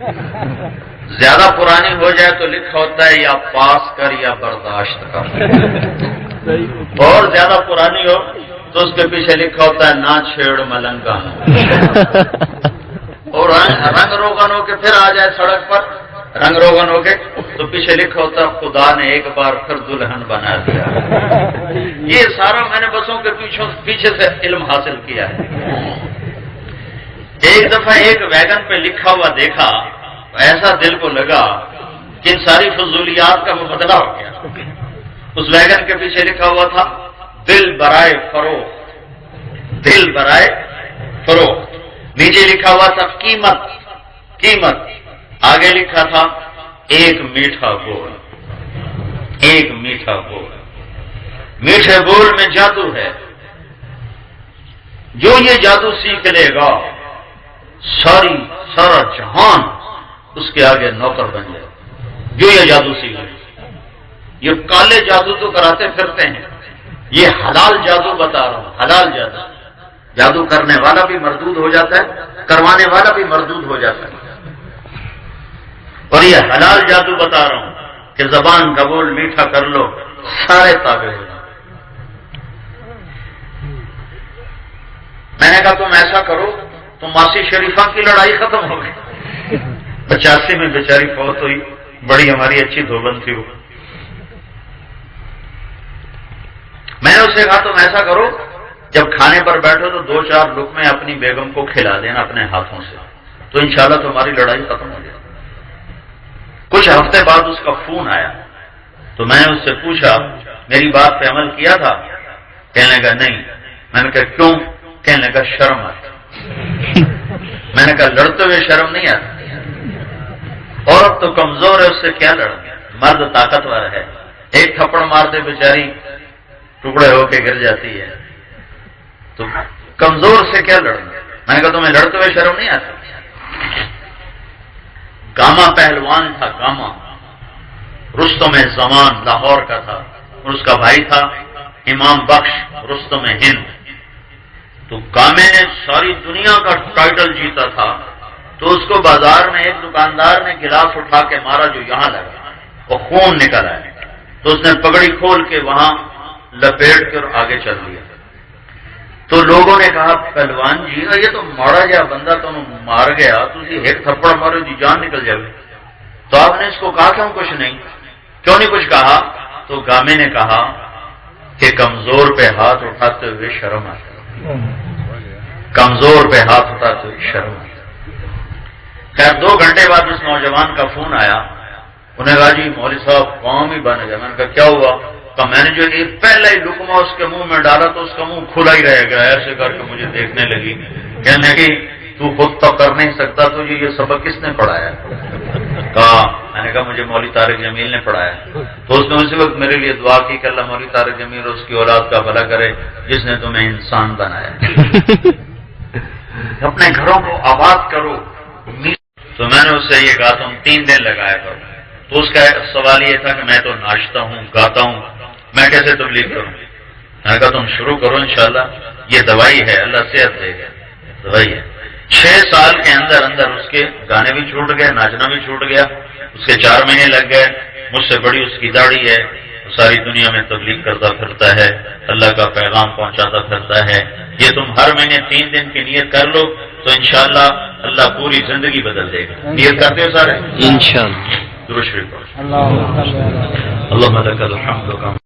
زیادہ پرانی ہو جائے تو لکھا ہوتا ہے یا پاس کر یا برداشت کر، اور زیادہ پرانی ہو تو اس کے پیچھے لکھا ہوتا ہے نہ چھیڑ ملنگا، اور رنگ روغن ہو کے پھر آ جائے سڑک پر رنگ روغن ہو کے تو پیچھے لکھا ہوتا ہے خدا نے ایک بار پھر دلہن بنا دیا۔ یہ سارا میں نے بسوں کے پیچھے سے علم حاصل کیا ہے۔ ایک دفعہ ایک ویگن پہ لکھا ہوا دیکھا، ایسا دل کو لگا کہ ان ساری فضولیات کا مبادلہ ہو گیا۔ اس ویگن کے پیچھے لکھا ہوا تھا دل برائے فروخت، دل برائے فروخت، نیچے لکھا ہوا تھا قیمت، قیمت، آگے لکھا تھا ایک میٹھا بول، ایک میٹھا بول۔ میٹھے بول میں جادو ہے، جو یہ جادو سیکھ لے گا سارا جہان اس کے آگے نوکر بن جائے، جو یہ جادو سیکھ لے۔ یہ کالے جادو تو کراتے پھرتے ہیں، یہ حلال جادو بتا رہا ہوں، حلال جادو۔ جادو کرنے والا بھی مردود ہو جاتا ہے، کروانے والا بھی مردود ہو جاتا ہے، اور یہ حلال جادو بتا رہا ہوں کہ زبان کا بول میٹھا کر لو، سارے تابع ہو جائیں۔ میں نے کہا تم ایسا کرو، تو ماسی شریفہ کی لڑائی ختم ہو گئی۔ 85 میں بیچاری فوت ہوئی، بڑی ہماری اچھی دھوبن تھی وہ۔ میں نے اس سے کہا تم ایسا کرو، جب کھانے پر بیٹھو تو 2-4 لقمے اپنی بیگم کو کھلا دینا اپنے ہاتھوں سے، تو انشاءاللہ تمہاری لڑائی ختم ہو جائے۔ کچھ ہفتے بعد اس کا فون آیا، تو میں نے اس سے پوچھا میری بات پہ عمل کیا تھا؟ کہنے لگا نہیں۔ میں نے کہا کیوں؟ کہنے لگا شرم آتی۔ میں نے کہا لڑتے ہوئے شرم نہیں آتی؟ عورت تو کمزور ہے، اس سے کیا لڑنا، مرد طاقتور ہے، ایک تھپڑ مار دے بیچاری ٹکڑے ہو کے گر جاتی ہے، تو کمزور سے کیا لڑنا؟ میں نے کہا تمہیں لڑتے ہوئے شرم نہیں آتی؟ گاما پہلوان تھا، گاما رستم زمان لاہور کا تھا، اور اس کا بھائی تھا امام بخش رستم ہند۔ تو گامے نے ساری دنیا کا ٹائٹل جیتا تھا، تو اس کو بازار میں ایک دکاندار نے گلاس اٹھا کے مارا جو یہاں لگا، وہ خون نکل آیا، تو اس نے پگڑی کھول کے وہاں لپیٹ کر آگے چل لیا۔ تو لوگوں نے کہا پہلوان جی یہ تو ماڑا جا بندہ تم مار گیا، تھی ایک تھپڑ مارو جی جان نکل جائے۔ تو آپ نے اس کو کہا کیوں کچھ نہیں؟ کیوں نہیں کچھ کہا؟ تو گامے نے کہا کہ کمزور پہ ہاتھ اٹھاتے ہوئے شرم آتی، کمزور پہ ہاتھ اٹھاتے ہوئے شرم آتی۔ خیر 2 گھنٹے بعد اس نوجوان کا فون آیا، انہیں کہا جی مولوی صاحب قوم ہی بن گیا۔ میں نے کہا کیا ہوا؟ کہ میں نے جو یہ پہلا ہی لقمہ اس کے منہ میں ڈالا تو اس کا منہ کھلا ہی رہ گیا، ایسے کر کے مجھے دیکھنے لگی، کہنے لگی تو خود تو کر نہیں سکتا، تجھے یہ سبق کس نے پڑھایا؟ کہا میں نے کہا مجھے مولوی طارق جمیل نے پڑھایا۔ تو اس نے اسی وقت میرے لیے دعا کی کہ اللہ مولوی طارق جمیل اور اس کی اولاد کا بھلا کرے جس نے تمہیں انسان بنایا۔ اپنے گھروں کو آباد کرو۔ تو میں نے اس سے یہ کہا تم 3 دن لگایا کرو۔ تو اس کا سوال یہ تھا کہ میں تو ناچتا ہوں، گاتا ہوں، میں کیسے تبلیغ کروں؟ میں نے کہا تم شروع کرو، انشاءاللہ یہ دوائی ہے، اللہ صحت دے گا، دوائی ہے۔ 6 سال کے اندر اندر اس کے گانے بھی چھوٹ گئے، ناچنا بھی چھوٹ گیا، اس کے 4 مہینے لگ گئے۔ مجھ سے بڑی اس کی داڑھی ہے، ساری دنیا میں تبلیغ کرتا پھرتا ہے، اللہ کا پیغام پہنچاتا پھرتا ہے۔ یہ تم ہر مہینے 3 دن کی نیت کر لو تو انشاءاللہ اللہ پوری زندگی بدل دے گا۔ نیت کرتے ہو سارے؟ انشاءاللہ۔ درود شریف۔ اللہم لک الحمد